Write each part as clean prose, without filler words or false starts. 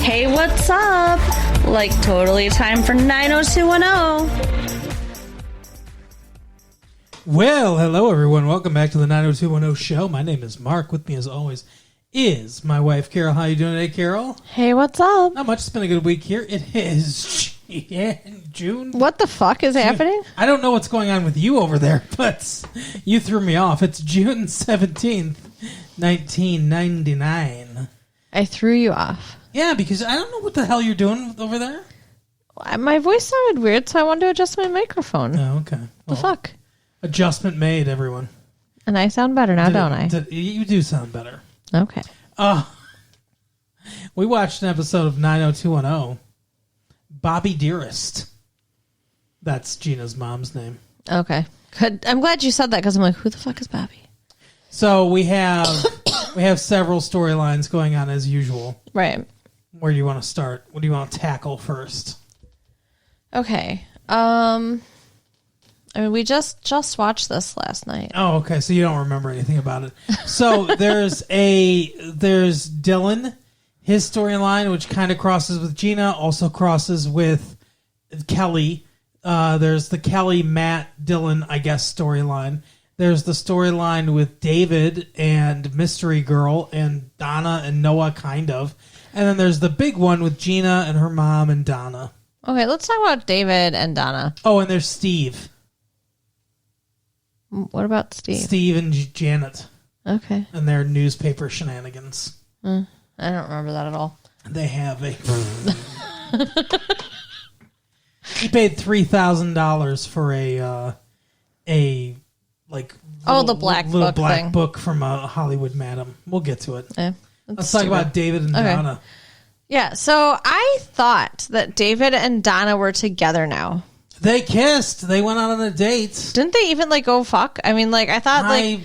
Hey, what's up? Like, totally time for 90210. Well, hello everyone. Welcome back to the 90210 show. My name is Mark. With me as always is my wife, Carol. How you doing today, Carol? Hey, what's up? Not much. It's been a good week here. It is June. What the fuck is happening? I don't know what's going on with you over there, but you threw me off. It's June 17th, 1999. I threw you off. Yeah, because I don't know what the hell you're doing over there. My voice sounded weird, so I wanted to adjust my microphone. Oh, okay. The fuck? Adjustment made, everyone. And I sound better now, don't I? You do sound better. Okay. We watched an episode of 90210. Bobbi Dearest. That's Gina's mom's name. Okay. Good. I'm glad you said that because I'm like, who the fuck is Bobby? So we have several storylines going on as usual. Right. Where do you want to start? What do you want to tackle first? Okay. I mean, we just watched this last night. Oh, okay. So you don't remember anything about it. So there's Dylan, his storyline, which kind of crosses with Gina, also crosses with Kelly. There's the Kelly, Matt, Dylan, I guess, storyline. There's the storyline with David and Mystery Girl and Donna and Noah, kind of. And then there's the big one with Gina and her mom and Donna. Okay, let's talk about David and Donna. Oh, and there's Steve. What about Steve? Steve and Janet. Okay. And their newspaper shenanigans. I don't remember that at all. They have a... He paid $3,000 for a the black book thing. Book from a Hollywood madam. We'll get to it. Let's stupid. talk about David and Donna. Yeah, so I thought that David and Donna were together now. They kissed. They went out on a date. Didn't they even go fuck? I mean, I thought I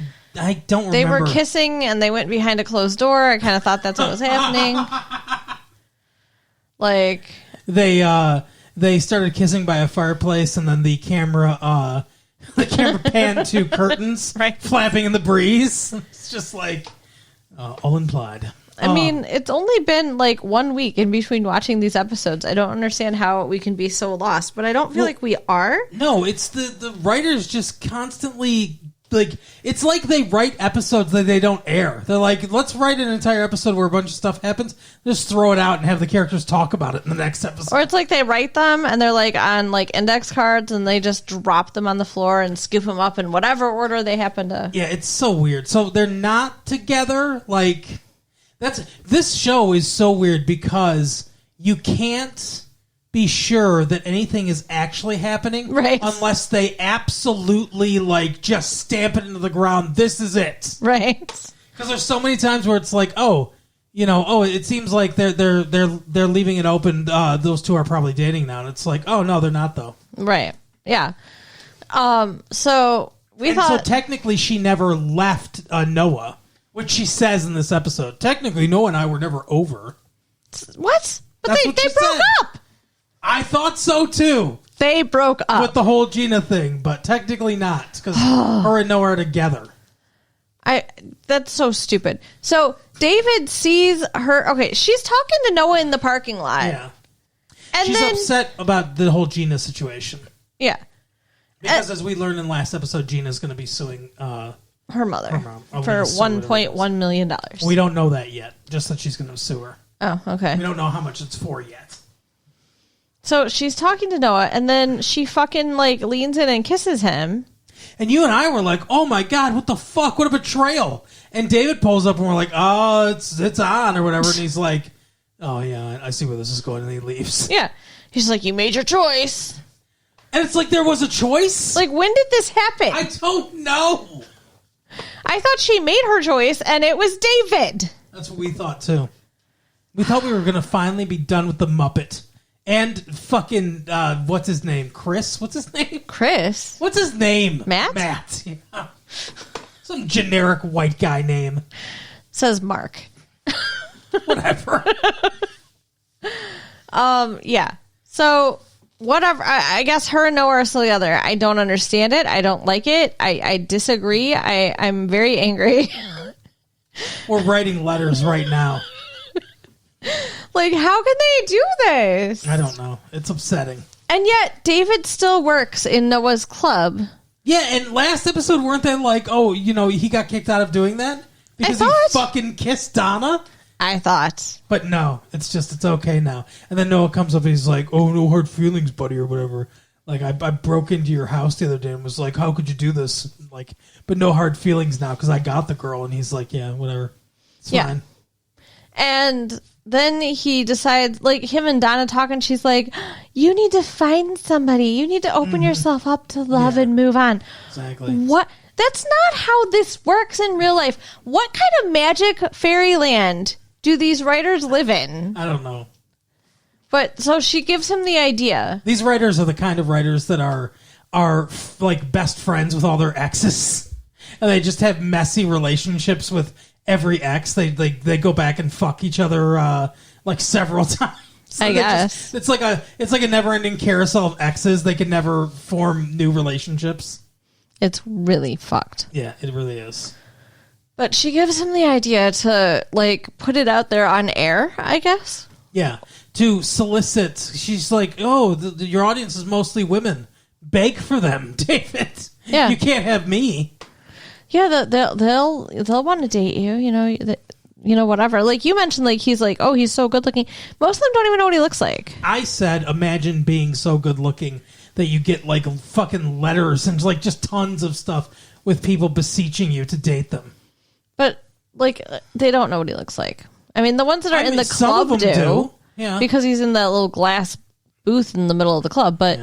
don't remember. They were kissing and they went behind a closed door. I kind of thought that's what was happening. They started kissing by a fireplace, and then the camera panned to curtains flapping in the breeze. It's just all implied. I mean, it's only been 1 week in between watching these episodes. I don't understand how we can be so lost, but I don't feel like we are. No, it's the writers just constantly, it's like they write episodes that they don't air. They're like, let's write an entire episode where a bunch of stuff happens, just throw it out and have the characters talk about it in the next episode. Or it's like they write them and they're on index cards and they just drop them on the floor and scoop them up in whatever order they happen to. Yeah, it's so weird. So they're not together, This show is so weird because you can't be sure that anything is actually happening unless they absolutely just stamp it into the ground. This is it. Right. Because there's so many times where it's it seems like they're leaving it open. Those two are probably dating now. And it's oh no, they're not though. Right. Yeah. So technically she never left Noah. Which she says in this episode. Technically, Noah and I were never over. What? But they broke up. I thought so, too. They broke up. With the whole Gina thing, but technically not. Because her and Noah are together. That's so stupid. So, David sees her... Okay, she's talking to Noah in the parking lot. Yeah. And she's upset about the whole Gina situation. Yeah. Because as we learned in last episode, Gina's going to be suing... her mother for $1.1 million. We don't know that yet. Just that she's going to sue her. Oh, okay. We don't know how much it's for yet. So she's talking to Noah, and then she fucking leans in and kisses him. And you and I were like, "Oh my god, what the fuck? What a betrayal!" And David pulls up, and we're like, "Oh, it's on or whatever." And he's like, "Oh yeah, I see where this is going," and he leaves. Yeah, he's like, "You made your choice." And it's there was a choice. When did this happen? I don't know. I thought she made her choice, and it was David. That's what we thought, too. We thought we were going to finally be done with the Muppet. And fucking, what's his name? Chris? What's his name? Chris? What's his name? Matt? Matt. Yeah. Some generic white guy name. Says Mark. Whatever. Yeah. So... Whatever. I guess her and Noah are still together. I don't understand it. I don't like it. I disagree. I'm very angry. We're writing letters right now. Like, how can they do this? I don't know. It's upsetting. And yet, David still works in Noah's club. Yeah, and last episode, weren't they like, oh, he got kicked out of doing that? Because he fucking kissed Donna? I thought. But no, it's okay now. And then Noah comes up and he's like, oh, no hard feelings, buddy, or whatever. Like, I broke into your house the other day and was like, how could you do this? Like, but no hard feelings now because I got the girl. And he's like, yeah, whatever. It's fine. And then he decides, like, him and Donna talk, and she's like, you need to find somebody. You need to open yourself up to love and move on. Exactly. What? That's not how this works in real life. What kind of magic fairyland do these writers live in? I don't know. But so she gives him the idea. These writers are the kind of writers that are like best friends with all their exes, and they just have messy relationships with every ex. They go back and fuck each other like several times. So I guess it's like a never-ending carousel of exes. They can never form new relationships. It's really fucked. Yeah, it really is. But she gives him the idea to, like, put it out there on air, I guess. Yeah, to solicit. She's like, oh, your audience is mostly women. Beg for them, David. Yeah. You can't have me. Yeah, they'll want to date you, whatever. Like you mentioned, like he's like, oh, he's so good looking. Most of them don't even know what he looks like. I said, imagine being so good looking that you get like fucking letters and like just tons of stuff with people beseeching you to date them. But like they don't know what he looks like. I mean, the ones that are in the some club of them do. Yeah, because he's in that little glass booth in the middle of the club. But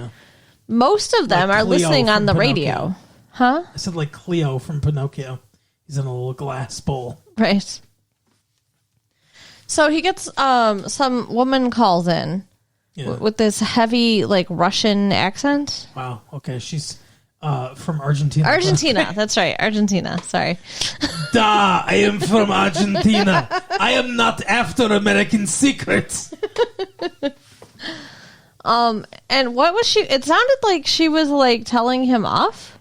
most of them like are Cleo listening on the Pinocchio. radio. Huh? I said like Cleo from Pinocchio. He's in a little glass bowl. Right. So he gets some woman calls in with this heavy like Russian accent. Wow. Okay, she's from Argentina. Argentina. That's right. Argentina. Sorry. Da, I am from Argentina. I am not after American secrets. And what was she? It sounded like she was like telling him off.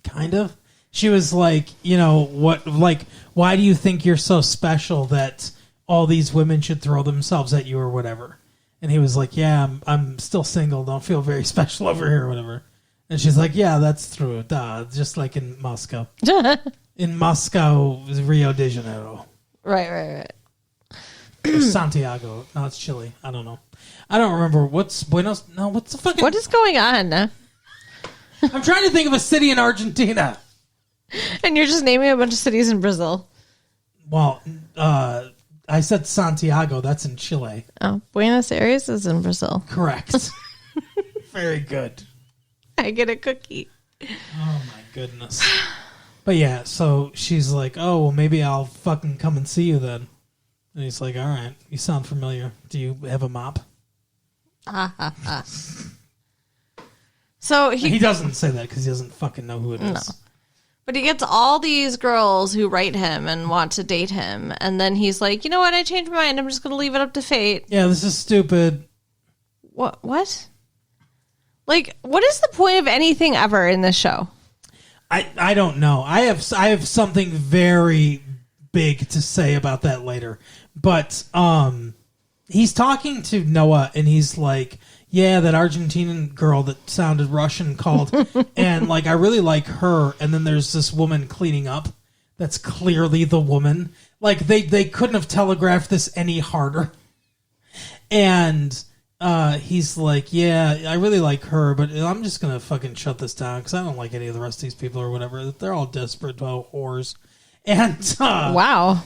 Kind of. She was like, what? Like, why do you think you're so special that all these women should throw themselves at you or whatever? And he was like, yeah, I'm still single. Don't feel very special over here or whatever. And she's like, yeah, that's true. Duh, just like in Moscow. In Moscow, Rio de Janeiro. Right. Santiago. No, it's Chile. I don't know. I don't remember. What's Buenos? No, what's the fucking... What is going on? I'm trying to think of a city in Argentina. And you're just naming a bunch of cities in Brazil. Well, I said Santiago. That's in Chile. Oh, Buenos Aires is in Brazil. Correct. Very good. I get a cookie. Oh, my goodness. But yeah, so she's like, oh, well, maybe I'll fucking come and see you then. And he's like, all right, you sound familiar. Do you have a mop? So he doesn't say that because he doesn't fucking know who it is. No. But he gets all these girls who write him and want to date him. And then he's like, you know what? I changed my mind. I'm just going to leave it up to fate. Yeah, this is stupid. What? Like, what is the point of anything ever in this show? I don't know. I have something very big to say about that later. But he's talking to Noah and he's like, yeah, that Argentinian girl that sounded Russian called, and like I really like her. And then there's this woman cleaning up that's clearly the woman. Like they couldn't have telegraphed this any harder. And he's like, yeah, I really like her, but I'm just gonna fucking shut this down because I don't like any of the rest of these people or whatever. They're all desperate whores. And wow,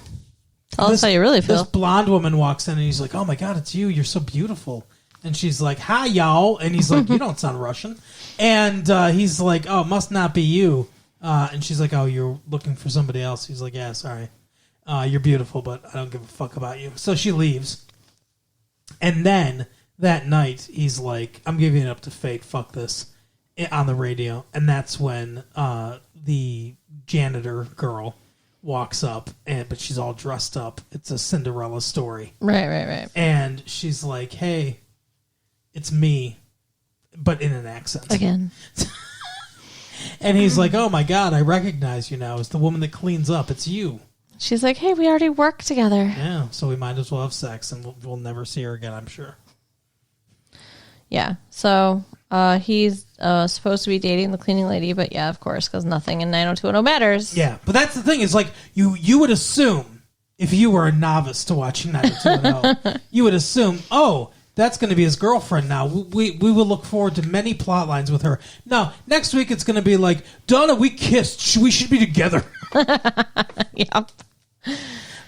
tell us how you really feel. This blonde woman walks in and he's like, oh my god, it's you. You're so beautiful. And she's like, hi, y'all. And he's like, you don't sound Russian. And he's like, oh, it must not be you. And she's like, oh, you're looking for somebody else. He's like, yeah, sorry. You're beautiful, but I don't give a fuck about you. So she leaves. And then that night, he's like, I'm giving it up to fate. Fuck this. On the radio. And that's when the janitor girl walks up, but she's all dressed up. It's a Cinderella story. Right. And she's like, hey, it's me, but in an accent. Again. And he's like, oh my god, I recognize you now. It's the woman that cleans up. It's you. She's like, hey, we already work together. Yeah, so we might as well have sex, and we'll never see her again, I'm sure. Yeah, so he's supposed to be dating the cleaning lady, but yeah, of course, because nothing in 90210 matters. Yeah, but that's the thing, is like, you would assume, if you were a novice to watching 90210, you would assume, oh, that's going to be his girlfriend now. We will look forward to many plot lines with her. No, next week it's going to be like, Donna, we kissed. We should be together. Yep.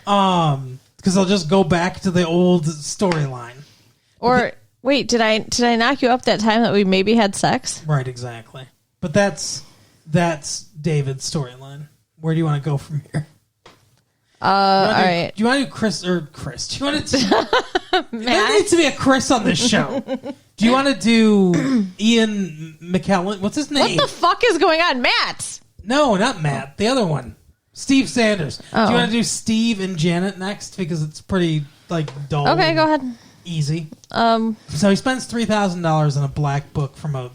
Because they'll just go back to the old storyline. Or wait, did I knock you up that time that we maybe had sex? Right, exactly. But that's David's storyline. Where do you want to go from here? All right. Do you want to do Chris? Do you want to? There needs to be a Chris on this show. Do you want to do Ian McKellen? What's his name? What the fuck is going on, Matt? No, not Matt. The other one, Steve Sanders. Oh. Do you want to do Steve and Janet next because it's pretty like dull? Okay, go ahead. Easy. So he spends $3,000 on a black book from a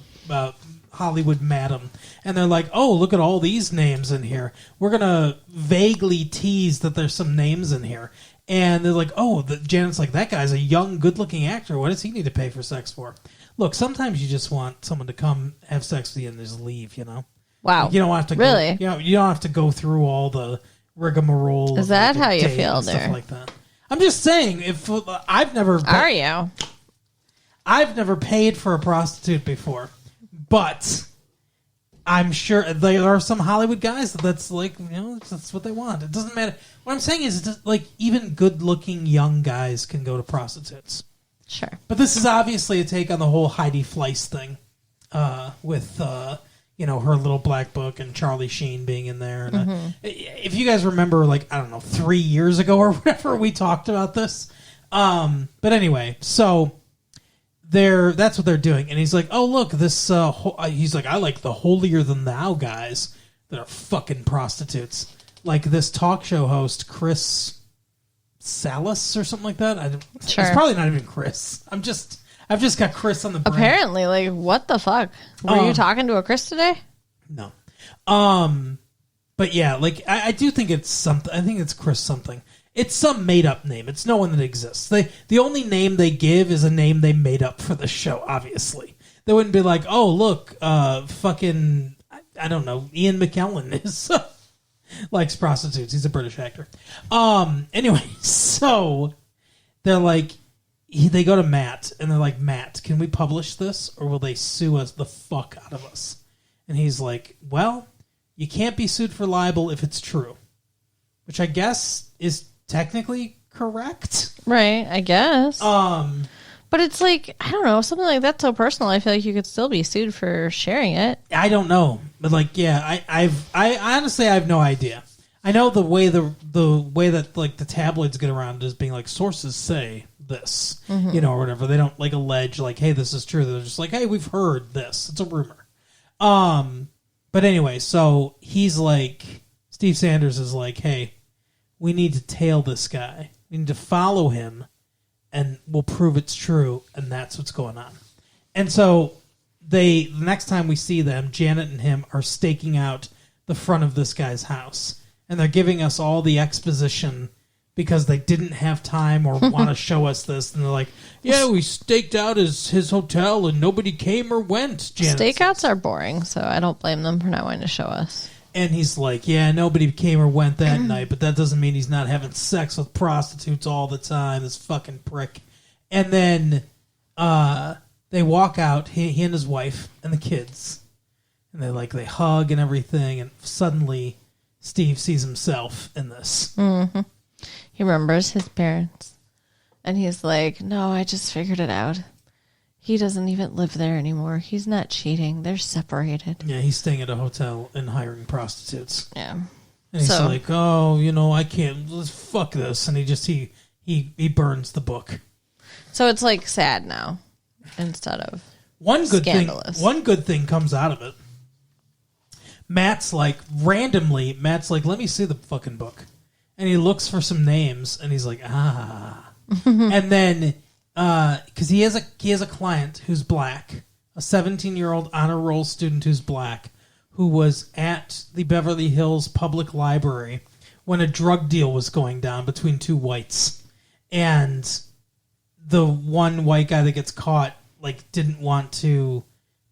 Hollywood madam, and they're like, oh, look at all these names in here. We're going to vaguely tease that there's some names in here. And they're like, oh, Janet's like, that guy's a young, good-looking actor. What does he need to pay for sex for? Look, sometimes you just want someone to come have sex with you and just leave, you know? Wow. Like, you don't have to really? You don't have to go through all the rigmarole. Is that like, how you date feel and there? stuff like that. I'm just saying, if I've never... Are you? I've never paid for a prostitute before, but I'm sure there are some Hollywood guys that's like, you know, that's what they want. It doesn't matter. What I'm saying is, like, even good-looking young guys can go to prostitutes. Sure. But this is obviously a take on the whole Heidi Fleiss thing, with you know, her little black book and Charlie Sheen being in there. And, if you guys remember, like, I don't know, 3 years ago or whatever, we talked about this. But anyway, so that's what they're doing. And he's like, oh, look, this, he's like, I like the holier than thou guys that are fucking prostitutes. Like this talk show host, Chris Salas or something like that. Sure. It's probably not even Chris. I've just got Chris on the brain. Apparently, like, what the fuck? Were you talking to a Chris today? No. But yeah, like, I do think it's something. I think it's Chris something. It's some made-up name. It's no one that exists. The only name they give is a name they made up for the show, obviously. They wouldn't be like, oh, look, fucking, I don't know, Ian McKellen is likes prostitutes. He's a British actor. Anyway, so they're like, they go to Matt, and they're like, Matt, can we publish this, or will they sue us the fuck out of us? And he's like, well, you can't be sued for libel if it's true. Which I guess is technically correct. Right, I guess. But it's like, I don't know, something like that's so personal, I feel like you could still be sued for sharing it. I don't know. But like, yeah, I honestly I have no idea. I know the way that like the tabloids get around is being like, sources say this, you know, or whatever. They don't like allege like, hey, this is true. They're just like, hey, we've heard this. It's a rumor. But anyway, so he's like, Steve Sanders is like, hey, we need to tail this guy. We need to follow him, and we'll prove it's true, and that's what's going on. And so the next time we see them, Janet and him are staking out the front of this guy's house, and they're giving us all the exposition because they didn't have time or want to show us this, and they're like, yeah, we staked out his hotel, and nobody came or went. Janet Stakeouts says. are boring, so I don't blame them for not wanting to show us. And he's like, yeah, nobody came or went that night, but that doesn't mean he's not having sex with prostitutes all the time, this fucking prick. And then they walk out, he and his wife and the kids, and they hug and everything, and suddenly Steve sees himself in this. Mm-hmm. He remembers his parents, and he's like, no, I just figured it out. He doesn't even live there anymore. He's not cheating. They're separated. Yeah, he's staying at a hotel and hiring prostitutes. Yeah. And he's like, oh, you know, I can't, let's fuck this. And he burns the book. So it's like sad now instead of scandalous. One good thing comes out of it. Matt's like, let me see the fucking book. And he looks for some names, and he's like, and then, because he has a client who's black, a 17-year-old honor roll student who's black, who was at the Beverly Hills Public Library when a drug deal was going down between two whites, and the one white guy that gets caught didn't want to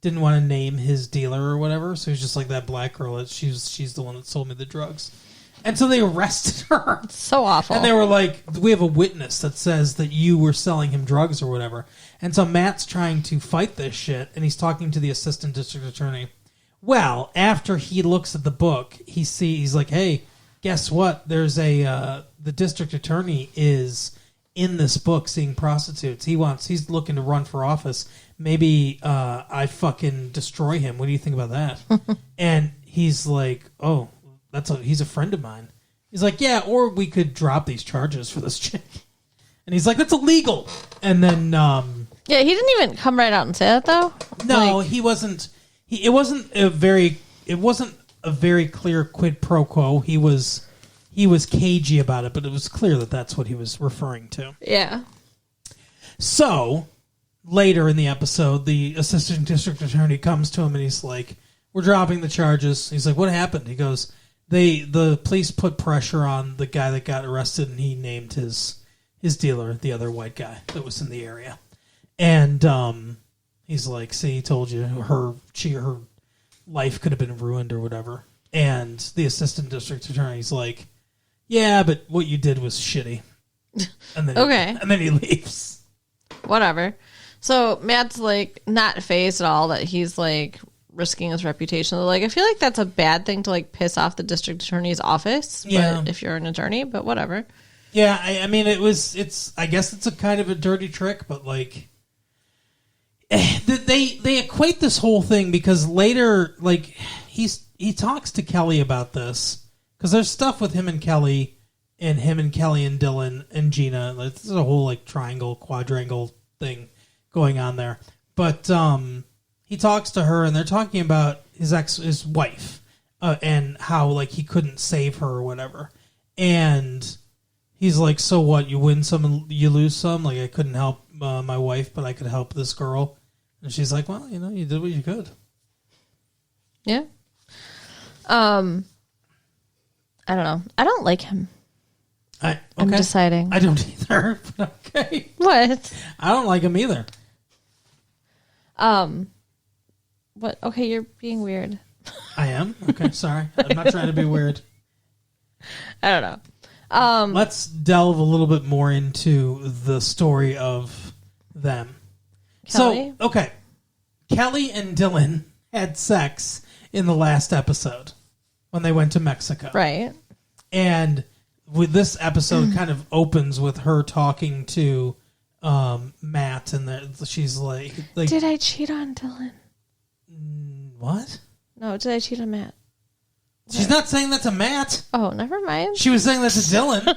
name his dealer or whatever, so he's just like, that black girl, she's the one that sold me the drugs. And so they arrested her. So awful. And they were like, we have a witness that says that you were selling him drugs or whatever. And so Matt's trying to fight this shit, and he's talking to the assistant district attorney. Well, after he looks at the book, he's like, hey, guess what? There's the district attorney is in this book seeing prostitutes. He's looking to run for office. Maybe I fucking destroy him. What do you think about that? And he's like, oh, he's a friend of mine. He's like, yeah, or we could drop these charges for this chick. And he's like, that's illegal. And then yeah, he didn't even come right out and say that though. No, he wasn't. It wasn't a very clear quid pro quo. He was cagey about it, but it was clear that that's what he was referring to. Yeah. So later in the episode, the assistant district attorney comes to him and he's like, we're dropping the charges. He's like, what happened? He goes, the police put pressure on the guy that got arrested, and he named his dealer, the other white guy that was in the area. And he's like, see, he told you her life could have been ruined or whatever. And the assistant district attorney's like, yeah, but what you did was shitty. And then and then he leaves. Whatever. So Matt's like not fazed at all that he's like risking his reputation. Like, I feel like that's a bad thing to like piss off the district attorney's office. Yeah. But if you're an attorney, but whatever. Yeah, I mean, I guess it's a kind of a dirty trick, but like, they equate this whole thing because later, like, he talks to Kelly about this because there's stuff with him and Kelly and Dylan and Gina. Like, this is a whole like triangle, quadrangle thing going on there. But he talks to her and they're talking about his wife and how like he couldn't save her or whatever. And he's like, so what? You win some and you lose some? Like, I couldn't help my wife, but I could help this girl. And she's like, well, you did what you could. Yeah. I don't know. I don't like him. I'm deciding. I don't either, but okay. What? I don't like him either. What? Okay, you're being weird. I am? Okay, sorry. I'm not trying to be weird. I don't know. Let's delve a little bit more into the story of them. Kelly? So, okay. Kelly and Dylan had sex in the last episode when they went to Mexico. Right. And with this episode kind of opens with her talking to Matt, and she's like, did I cheat on Dylan? What? No, did I cheat on Matt? She's not saying that to Matt. Oh, never mind. She was saying that to Dylan.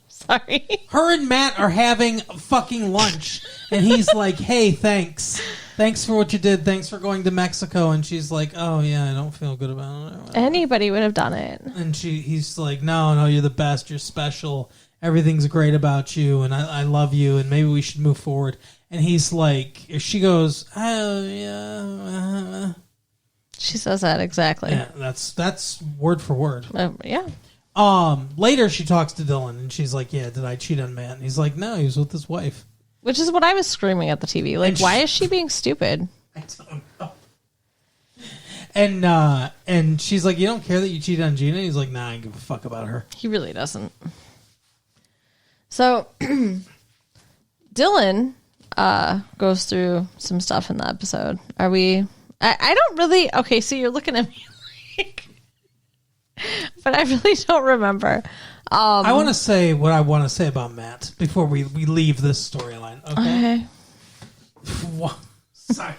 Sorry. Her and Matt are having fucking lunch, and he's like, hey, thanks. Thanks for what you did. Thanks for going to Mexico. And she's like, oh, yeah, I don't feel good about it. Anybody would have done it. And he's like, no, you're the best. You're special. Everything's great about you, and I love you, and maybe we should move forward. And he's like, she goes, oh, yeah. She says that exactly. Yeah, that's word for word. Yeah. Later, she talks to Dylan, and she's like, yeah, did I cheat on Matt? And he's like, no, he was with his wife. Which is what I was screaming at the TV. Like, why is she being stupid? I don't know. And she's like, you don't care that you cheated on Gina? He's like, nah, I don't give a fuck about her. He really doesn't. So, Dylan goes through some stuff in the episode. Are we... I don't really... Okay, so you're looking at me like... But I really don't remember. I want to say what I want to say about Matt before we leave this storyline. Okay. Sorry.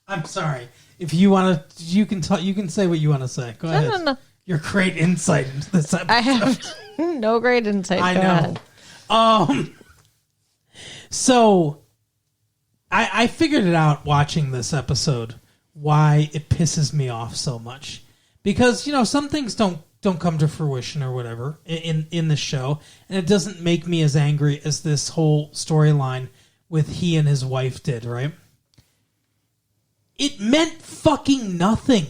I'm sorry. If you want to, you can say what you want to say. Go ahead. No. Your great insight into this episode. I have no great insight. I know. So I figured it out watching this episode why it pisses me off so much. Because, some things don't come to fruition or whatever in the show, and it doesn't make me as angry as this whole storyline with he and his wife did, right? It meant fucking nothing.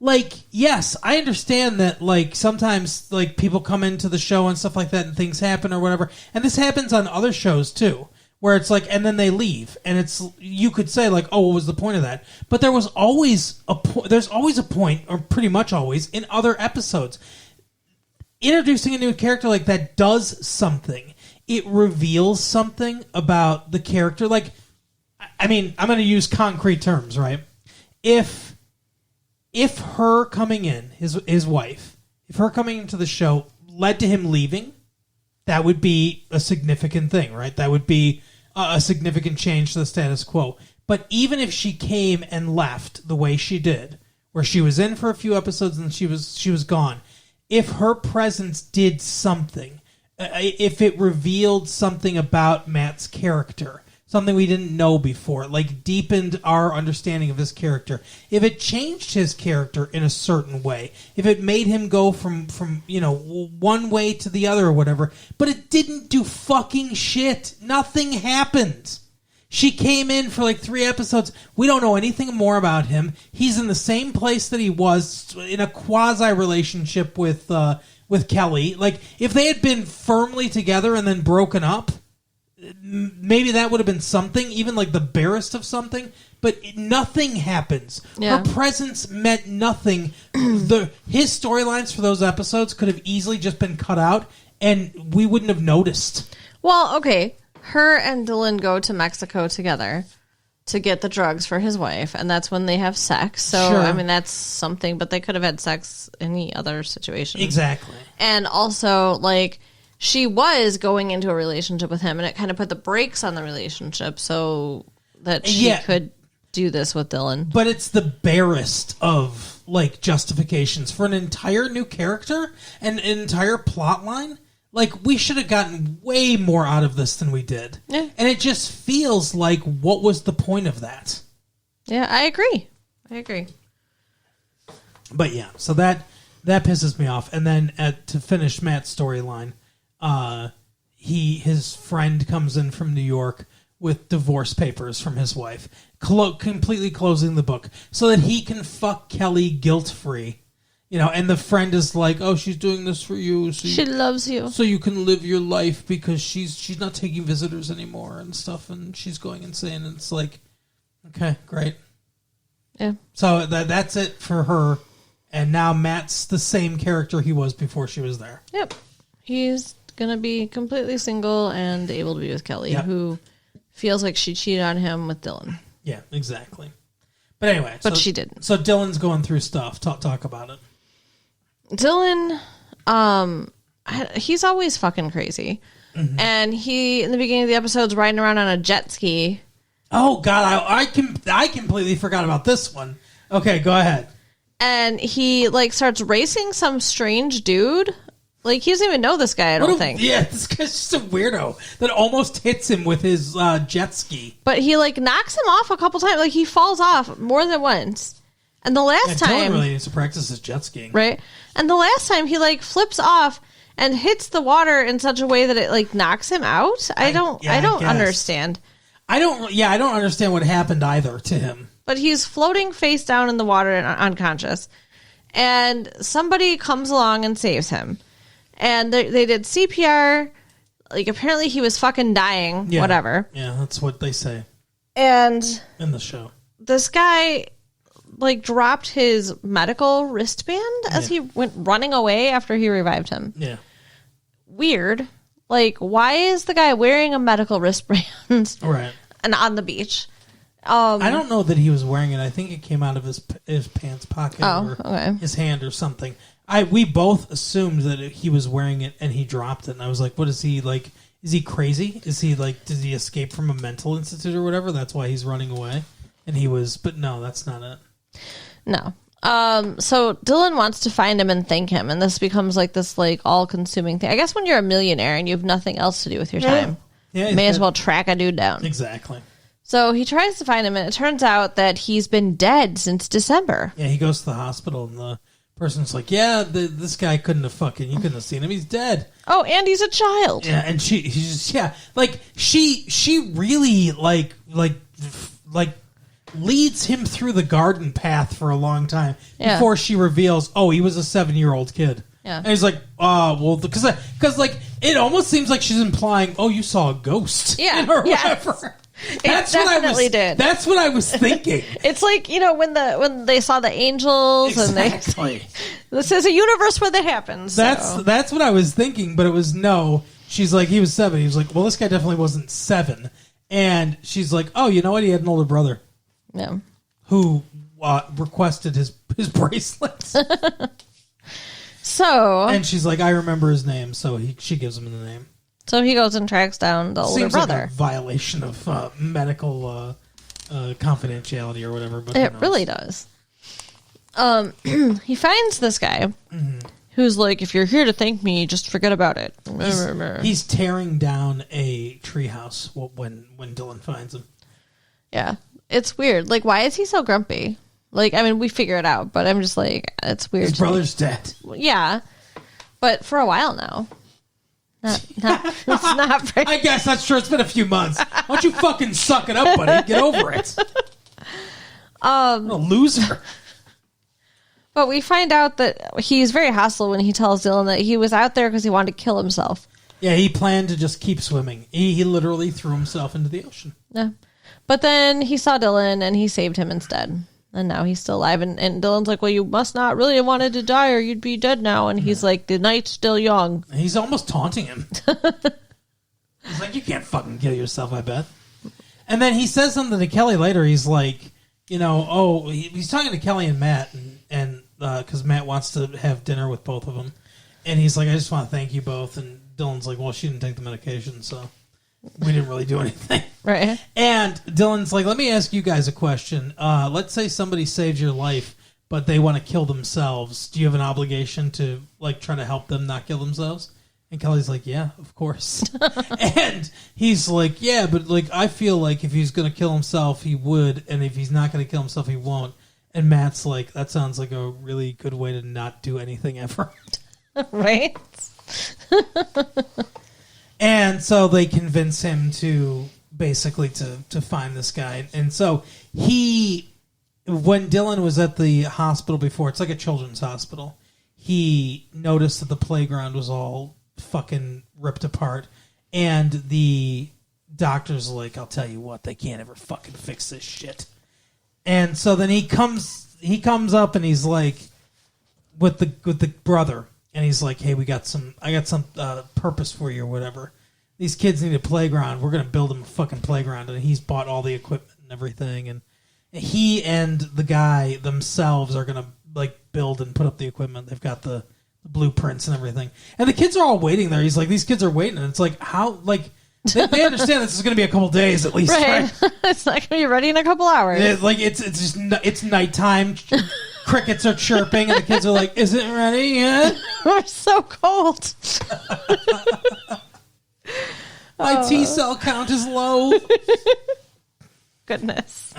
like, yes, I understand that, like, sometimes, like, people come into the show and stuff like that and things happen or whatever. And this happens on other shows, too, where it's like, and then they leave. And it's, you could say, like, oh, what was the point of that? But there was always there's always a point, or pretty much always, in other episodes. Introducing a new character like that does something. It reveals something about the character. Like, I mean, I'm going to use concrete terms, right? If her coming in, his wife, if her coming into the show led to him leaving, that would be a significant thing, right? That would be a significant change to the status quo. But even if she came and left the way she did, where she was in for a few episodes and she was gone, if her presence did something, if it revealed something about Matt's character, something we didn't know before, like deepened our understanding of his character, if it changed his character in a certain way, if it made him go from one way to the other or whatever, but it didn't do fucking shit. Nothing happened. She came in for like 3 episodes. We don't know anything more about him. He's in the same place that he was, in a quasi-relationship with Kelly. Like, if they had been firmly together and then broken up, maybe that would have been something, even like the barest of something. But nothing happens. Yeah. Her presence meant nothing. His storylines for those episodes could have easily just been cut out, and we wouldn't have noticed. Well, okay. Her and Dylan go to Mexico together to get the drugs for his wife, and that's when they have sex. So, Sure. I mean, that's something, but they could have had sex any other situation. Exactly. And also, like, she was going into a relationship with him, and it kind of put the brakes on the relationship so that she could do this with Dylan. But it's the barest of, like, justifications for an entire new character and an entire plot line. Like, we should have gotten way more out of this than we did. Yeah. And it just feels like, what was the point of that? Yeah, I agree. But yeah, so that pisses me off. And then to finish Matt's storyline, his friend comes in from New York with divorce papers from his wife, completely closing the book so that he can fuck Kelly guilt-free. And the friend is like, "Oh, she's doing this for you. So She loves you. So you can live your life because she's not taking visitors anymore and stuff, and she's going insane." And it's like, okay, great. Yeah. So that's it for her. And now Matt's the same character he was before she was there. Yep. He's going to be completely single and able to be with Kelly, who feels like she cheated on him with Dylan. Yeah, exactly. But anyway. But she didn't. So Dylan's going through stuff. Talk about it. Dylan, he's always fucking crazy. Mm-hmm. And he, in the beginning of the episode, is riding around on a jet ski. Oh, God, I completely forgot about this one. Okay, go ahead. And he, like, starts racing some strange dude. Like, he doesn't even know this guy, I don't think. Yeah, this guy's just a weirdo that almost hits him with his jet ski. But he, like, knocks him off a couple times. Like, he falls off more than once. And the last time... Dylan really needs to practice his jet skiing. Right? And the last time, he, like, flips off and hits the water in such a way that it, like, knocks him out. I don't understand. I don't understand what happened either to him. But he's floating face down in the water and unconscious. And somebody comes along and saves him. And they did CPR. Like, apparently he was fucking dying. Yeah. Whatever. Yeah, that's what they say. And... in the show. This guy, like, dropped his medical wristband as he went running away after he revived him. Yeah. Weird. Like, why is the guy wearing a medical wristband right. and on the beach? I don't know that he was wearing it. I think it came out of his pants pocket or his hand or something. We both assumed that he was wearing it and he dropped it. And I was like, what is he, like, is he crazy? Is he, like, did he escape from a mental institute or whatever? That's why he's running away. And he was, but no, that's not it. No. So Dylan wants to find him and thank him. And this becomes, like, this, like, all-consuming thing. I guess when you're a millionaire and you have nothing else to do with your time, you may as well track a dude down. Exactly. So he tries to find him, and it turns out that he's been dead since December. Yeah, he goes to the hospital, and the person's like, yeah, this guy you couldn't have seen him. He's dead. Oh, and he's a child. Yeah, and she's just, like, she really, like leads him through the garden path for a long time Yeah. before she reveals, oh, he was a 7-year-old kid. Yeah. And he's like, well, because like it almost seems like she's implying, oh, you saw a ghost. Yeah. Or Yes. whatever. It That's what I definitely was. did. That's what I was thinking. It's like, when they saw the angels Exactly. and this is a universe where that happens. So. That's what I was thinking, but it was no. She's like, he was 7. He was like, well, this guy definitely wasn't 7. And she's like, oh, you know what? He had an older brother Yeah. who requested his bracelets. So And she's like, I remember his name, so she gives him the name. so he goes and tracks down the older Seems brother. like a violation of medical confidentiality or whatever. But who It knows? really does. He finds this guy who's like, if you're here to thank me, just forget about it. He's tearing down a treehouse when Dylan finds him. Yeah. It's weird. Like, why is he so grumpy? Like, I mean, we figure it out, but I'm just like, it's weird. His brother's dead. Yeah. But for a while now. It's not very... I guess that's true. It's been a few months. Why don't you fucking suck it up, buddy? Get over it. What a loser. But we find out that he's very hostile when he tells Dylan that he was out there because he wanted to kill himself. Yeah, he planned to just keep swimming. He literally threw himself into the ocean. Yeah. But then he saw Dylan and he saved him instead. And now he's still alive. And Dylan's like, well, you must not really have wanted to die or you'd be dead now. And he's like, the night's still young. He's almost taunting him. He's like, you can't fucking kill yourself, I bet. And then he says something to Kelly later. He's like, he's talking to Kelly and Matt, and because Matt wants to have dinner with both of them. And he's like, I just want to thank you both. And Dylan's like, well, she didn't take the medication, so we didn't really do anything. Right. And Dylan's like, let me ask you guys a question. Let's say somebody saved your life, but they want to kill themselves. Do you have an obligation to like try to help them not kill themselves? And Kelly's like, yeah, of course. And he's like, yeah, but like I feel like if he's going to kill himself, he would. And if he's not going to kill himself, he won't. And Matt's like, that sounds like a really good way to not do anything ever. Right. And so they convince him to basically to find this guy. And so when Dylan was at the hospital before, it's like a children's hospital, he noticed that the playground was all fucking ripped apart. And the doctor's like, I'll tell you what, they can't ever fucking fix this shit. And so then he comes up and he's like, with the brother. And he's like, hey, I got some purpose for you or whatever. These kids need a playground. We're going to build them a fucking playground. And he's bought all the equipment and everything. And he and the guy themselves are going to like build and put up the equipment. They've got the blueprints and everything. And the kids are all waiting there. He's like, these kids are waiting. And it's like, how, like, they understand this is going to be a couple days at least, right? It's not going to be ready in a couple hours. It's nighttime. Crickets are chirping, and the kids are like, "Is it ready yet?" We're so cold. My T cell count is low. Goodness.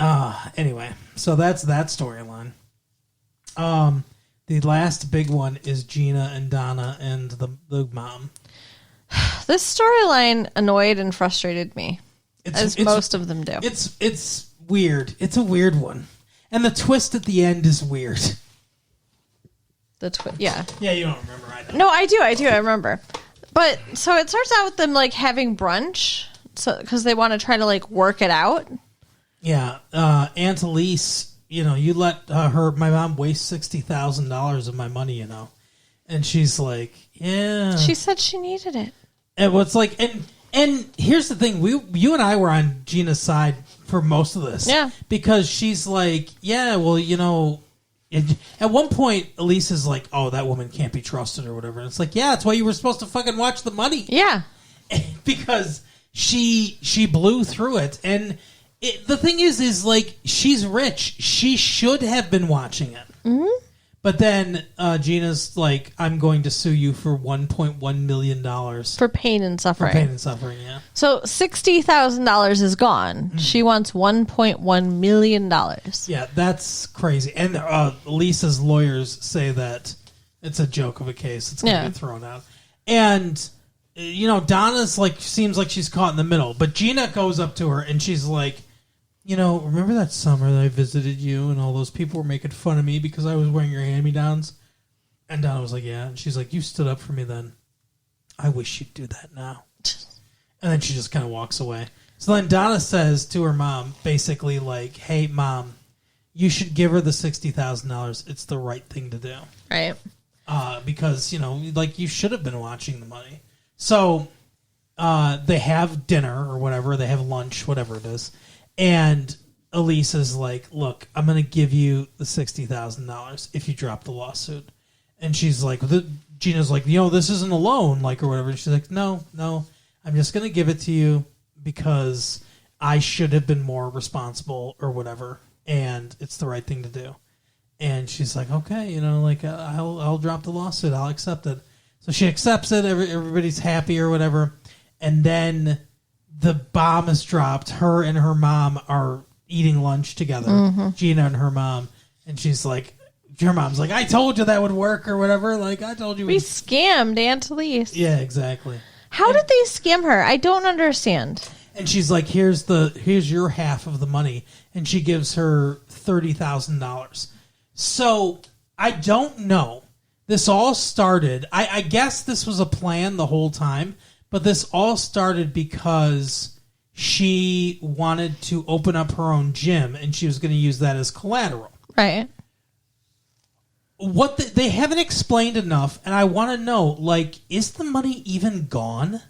Anyway, so that's that storyline. The last big one is Gina and Donna and the mom. This storyline annoyed and frustrated me, as most of them do. It's weird. It's a weird one. And the twist at the end is weird. Yeah. Yeah, you don't remember, I know. No, I do. I remember. But, so it starts out with them, like, having brunch, because they want to try to, like, work it out. Yeah. Aunt Elise, you let my mom waste $60,000 of my money, And she's like, yeah. She said she needed it. And what's like, and here's the thing, you and I were on Gina's side for most of this. Yeah. Because she's like, yeah, well, at one point, Elise is like, oh, that woman can't be trusted or whatever. And it's like, yeah, that's why you were supposed to fucking watch the money. Yeah. Because she blew through it. And the thing is like, she's rich. She should have been watching it. Mm-hmm. But then Gina's like, I'm going to sue you for $1.1 million. For pain and suffering. For pain and suffering, yeah. So $60,000 is gone. Mm-hmm. She wants $1.1 million. Yeah, that's crazy. And Lisa's lawyers say that it's a joke of a case. It's going to get thrown out. And, Donna's like, seems like she's caught in the middle. But Gina goes up to her and she's like, remember that summer that I visited you and all those people were making fun of me because I was wearing your hand-me-downs? And Donna was like, yeah. And she's like, you stood up for me then. I wish you'd do that now. And then she just kind of walks away. So then Donna says to her mom, basically like, hey, Mom, you should give her the $60,000. It's the right thing to do. Right. Because, you should have been watching the money. So they have dinner or whatever. They have lunch, whatever it is. And Elise is like, look, I'm going to give you the $60,000 if you drop the lawsuit. And she's like, Gina's like, this isn't a loan, or whatever. And she's like, no, I'm just going to give it to you because I should have been more responsible or whatever. And it's the right thing to do. And she's like, okay, I'll drop the lawsuit. I'll accept it. So she accepts it. Everybody's happy or whatever. And then the bomb is dropped. Her and her mom are eating lunch together. Gina and her mom. And she's like, your mom's like, I told you that would work or whatever. Like, I told you. We scammed Aunt Elise. Yeah, exactly. How did they scam her? I don't understand. And she's like, here's your half of the money. And she gives her $30,000. So I don't know. This all started, I guess this was a plan the whole time, but this all started because she wanted to open up her own gym and she was going to use that as collateral. Right. They haven't explained enough, and I want to know, is the money even gone?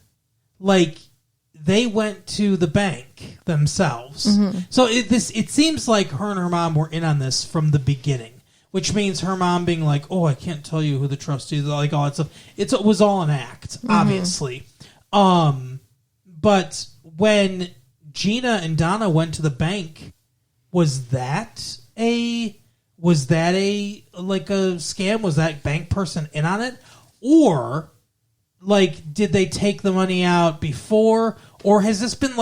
They went to the bank themselves. So it seems like her and her mom were in on this from the beginning, which means her mom being like, oh, I can't tell you who the trustees are, all that stuff. It was all an act, obviously. But when Gina and Donna went to the bank, was that a scam? Was that bank person in on it? Or did they take the money out before? Or has this been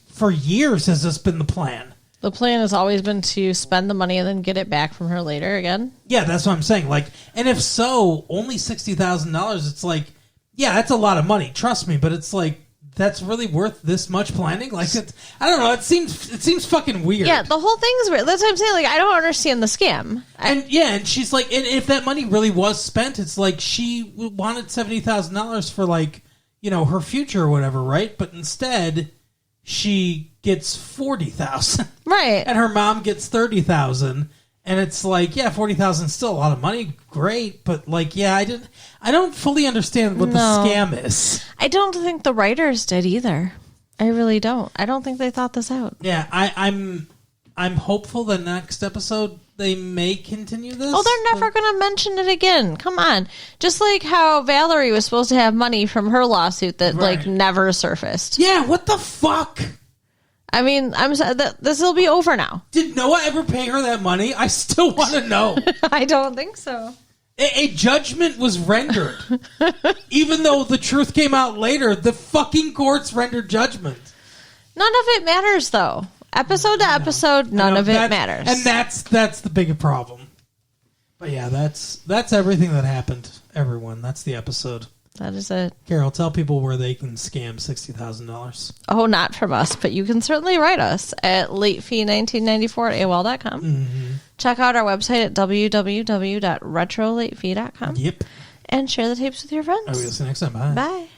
for years has this been the plan? The plan has always been to spend the money and then get it back from her later again. Yeah, that's what I'm saying. And if so, only $60,000, it's yeah, that's a lot of money. Trust me, but it's that's really worth this much planning? I don't know. It seems fucking weird. Yeah, the whole thing's weird. That's what I'm saying. I don't understand the scam. And she's like, and if that money really was spent, it's she wanted $70,000 for her future or whatever, right? But instead, she gets $40,000, right? And her mom gets $30,000, and it's yeah, $40,000 is still a lot of money. Great, but yeah, I don't fully understand what the scam is. I don't think the writers did either. I really don't. I don't think they thought this out. Yeah, I'm hopeful that next episode they may continue this. Oh, they're never going to mention it again. Come on. Just like how Valerie was supposed to have money from her lawsuit that never surfaced. Yeah, what the fuck? I mean, this will be over now. Did Noah ever pay her that money? I still want to know. I don't think so. A judgment was rendered. Even though the truth came out later, the fucking courts rendered judgment. None of it matters, though. Episode to episode, none of it matters. And that's the big problem. But yeah, that's everything that happened, everyone. That's the episode. That is it. Carol, tell people where they can scam $60,000. Oh, not from us, but you can certainly write us at latefee1994@AOL.com. Check out our website at www.retrolatefee.com. Yep. And share the tapes with your friends. I'll see you next time. Bye. Bye.